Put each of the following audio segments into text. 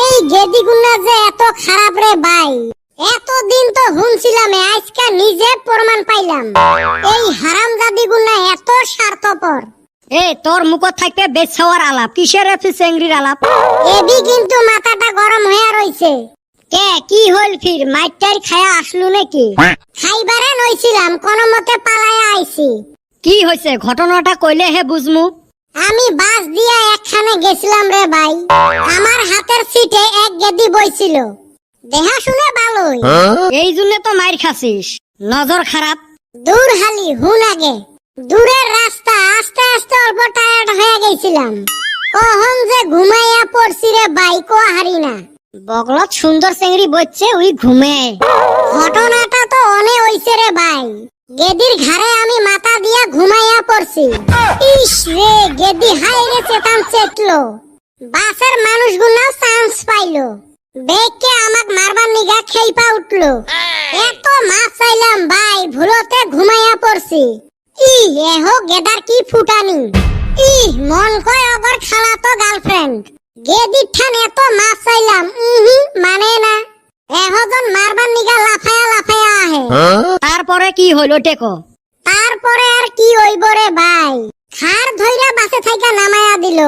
এই গেদিগুনা যে এত খারাপ রে ভাই, এতদিন তো শুনছিলাম, আজকে নিজে প্রমাণ পাইলাম এই হারামজাদিগুনা এত স্বার্থপর। এ তোর মুখত থাকবে বেছাওয়ার আলাপ, কিসের চেংড়ির আলাপ? এবি কিন্তু মাথাটা গরম হয়ে রইছে। কে কি হল ফির, মাইটার খায়া আসলু নাকি? খাইবারে নইছিলাম, কোন মতে পালায়া আইছি। কি হয়েছে ঘটনাটা কইলে হে বুঝমু। আমি বাস দিয়া একখানে গেছিলাম রে ভাই, আমার হাতের সিটে এক গেদি বইছিল, দেহা শুনে ভালোই। এই জন্য তো মাইর খাসিস, নজর খারাপ। দূর হালি হুন আগে, দূরের রাস্তা, আস্তে আস্তে অল্প টায়ার্ড হয়ে গেছিলাম, কখন যে ঘুমাইয়া পড়ছি রে ভাই, কোয়া হারি না। বগলত সুন্দর চেংড়ি বইছে, ওই ঘুমে। ঘটনাটা তো অনে হইছে রে ভাই, গেদির ঘাড়ে আমি মাথা দিয়া ঘুমাইয়া পড়ছি। ইস রে, গেদি হাই রে চেতান চেতলো, বাসের মানুষগুলো চান্স পাইলো, দেখে আমাক মারবার নিগা খেইপা উঠলো। এত মাছ চাইলাম ভাই, ভুলতে ঘুমাইয়া পড়ছি। এহো গেদার কি ফুটানি, মন কয় অগর খালাতো গার্লফ্রেন্ড। গেদির ঠান এত মাছ চাইলাম, মানে না, এহজন মারবার নিগা লাফায়া লাফায়া আহে। তারপরে কি হইল টেকো? তারপরে আর কি হইব রে ভাই, খার ধইরা বাসে থাইকা নামায়া দিল।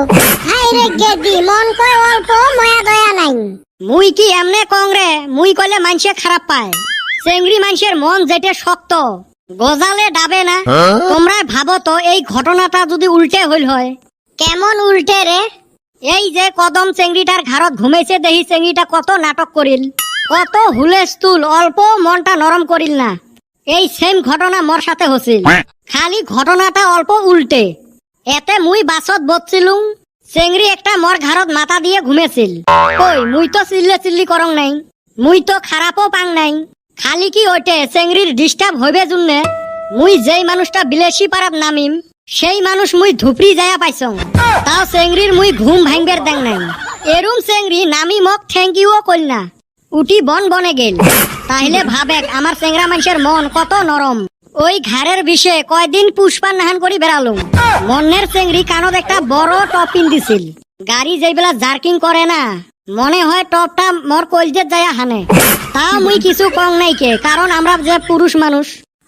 হাই রে গেদি, মন কয় অল্প ময়া দয়া নাই। মুই কি এমনে কংরে, মুই কইলে মানসে খারাপ পায়। চেংড়ি মানুষের মন যেটা শক্ত, গজালে ডাবে না। তোমরা ভাবো তো এই ঘটনাটা যদি উল্টে হইল হয়। কেমন উল্টে রে? এই যে কদম চেংড়িটার ঘাড়ত ঘুমাইছে, দেখি চেংড়িটা কত নাটক করিল, কত হুলেস্তুল, অল্প মনটা নরম করিল না। এই সেম ঘটনা মোর সাথে হছিল, খালি ঘটনাটা অল্প উল্টে। এতে মুই বাসত বসছিলুম, চেংড়ি একটা মোর ঘাড়ত মাথা দিয়ে ঘুমেছিল। কই মুই তো চিল্লে চিল্লি করং নাই, মুই তো খারাপও পাং নাই। খালি কি ওইটে চেংড়ির ডিস্টার্ব হইবে জন্যে মুই যেই মানুষটা বিলেসি পারাত নামিম, সেই মানুষ মুই ধুপড়ি যায়া পাইছং। তাও চেংড়ির মুই ঘুম ভাঙবের দেং নাই। এরুম চেংড়ি নামি মোক থ্যাংক ইউও কইল না, উঠি বন বনে গেল। তাইলে ভাবেক আমার চেংড়া মানুষের মন কত নরম। ওই ঘাড়ের বিষে কয়দিন পুষ্পান নাহান করি বেড়ালুম। মনের চেংড়ি কানত একটা বড় টপ পিন দিছিল। গাড়ি যেইবেলা জার্কিং করে না, মনে হয় টপটা মোর কলজেত যায় হানে। তাও মুই কিছু কং নাই কে, কারণ আমরা যে পুরুষ মানুষ।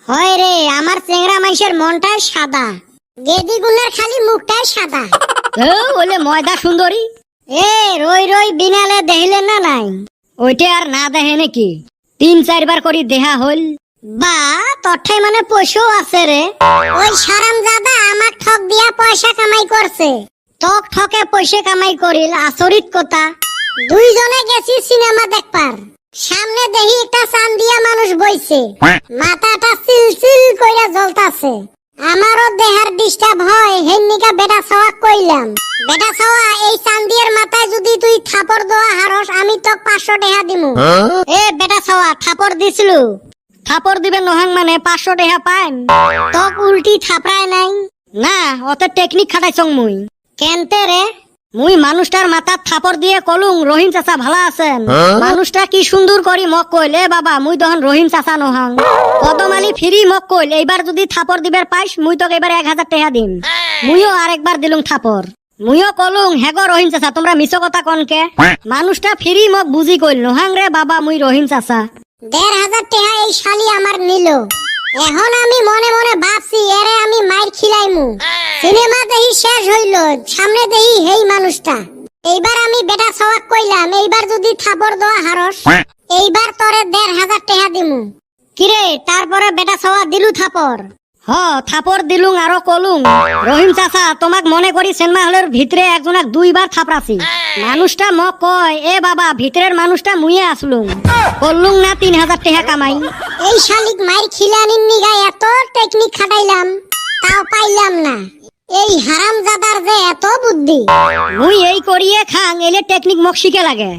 হয় রে, আমার চেংড়া মানুষের মনটাই সাদা, গেদিগুনার খালি মুখটাই সাদা। ওলে ময়দা সুন্দরী। এ রই রই বিনালে দেখিলে না নাই? ওইটা আর না দেখে নাকি? 3-4 বার করি দেহা হল। বা তঠাই মানে পয়সাও আছে রে। ওই হারামজাদা আমাক ঠক দিয়া পয়সা কামাই করছে। টক ঠকে পয়সা কামাই করিল, আচরিত কথা। দুইজনে গেছি সিনেমা দেখবার, সামনে দেখি একটা চান্দিয়া মানুষ বইছে, মাথাটা চিল চিল কইরা জ্বলতাছে। আমারও দেহার ডিস্টার্ব হয়, হেন্নিকা বেটা ছাওয়া কইলাম, বেটা ছাওয়া এই চান্দিয়ার মাথায় যদি তুই থাপড় দেওয়া হারস, আমি তো 500 টাকা দিমু। এ বেটা ছাওয়া, থাপড় দিছিলু? থাপড় দিবে নহাং মানে 500 টাকা পাইন? তক উল্টি থাপড়ায় নাই না, অত টেকনিক খাটাইছং মুই। কেনতে রে? মুই মানুষটার মাথার থাপড় দিয়ে কলুং, রহিম চাচা ভালা আছেন? মানুষটা কি সুন্দর করি মক কইল, এ বাবা মুই তখন রহিম চাচা নহাং। কদমালি ফিরি মক কইল, এইবার যদি থাপড় দিবার পাইস মুই তোকে এবার 1000 টাকা দিম। মুইও আরেকবার দিলুম থাপড়। মুইও কলুং, হেগো রহিম চাচা তোমরা মিছো কথা কনকে। মানুষটা ফিরি মক বুঝি কইল, নহাং রে বাবা মুই রহিম চাচা। 1500 টাকা এই শালি আমার নিল। এখন আমি মনে মনে ভাবছি, এরে আমি মাইর খিলাইমু। সিনেমা দেখি শেষ হইল, সামনে দেখি হেই মানুষটা। এইবার আমি বেটা ছাওয়াক কইলাম, এইবার যদি থাপড় দেওয়া হারস, এইবার তোরে 1500 টাকা দিমু। কিরে, তারপরে বেটা ছাওয়া দিলু থাপড়? হ, থাপড় দিলুং। আরো কলুং, রহিম চাচা তোমাক মনে করি সিনেমা হলের ভিতরে একজনাক 2 বার থাপড়াছি। মানুষটা মক কয়, এ বাবা ভিতরের মানুষটা মুইয়ে আসলুম। করলুং না 3000 টাকা কামাই। এই শালিক মাইর খিলানির নিগা এত টেকনিক খাটাইলাম, তাও পাইলাম না। এই হারামজাদার যে এত বুদ্ধি। মুই এই করিয়ে খাং, এলে টেকনিক মক শিখে লাগে।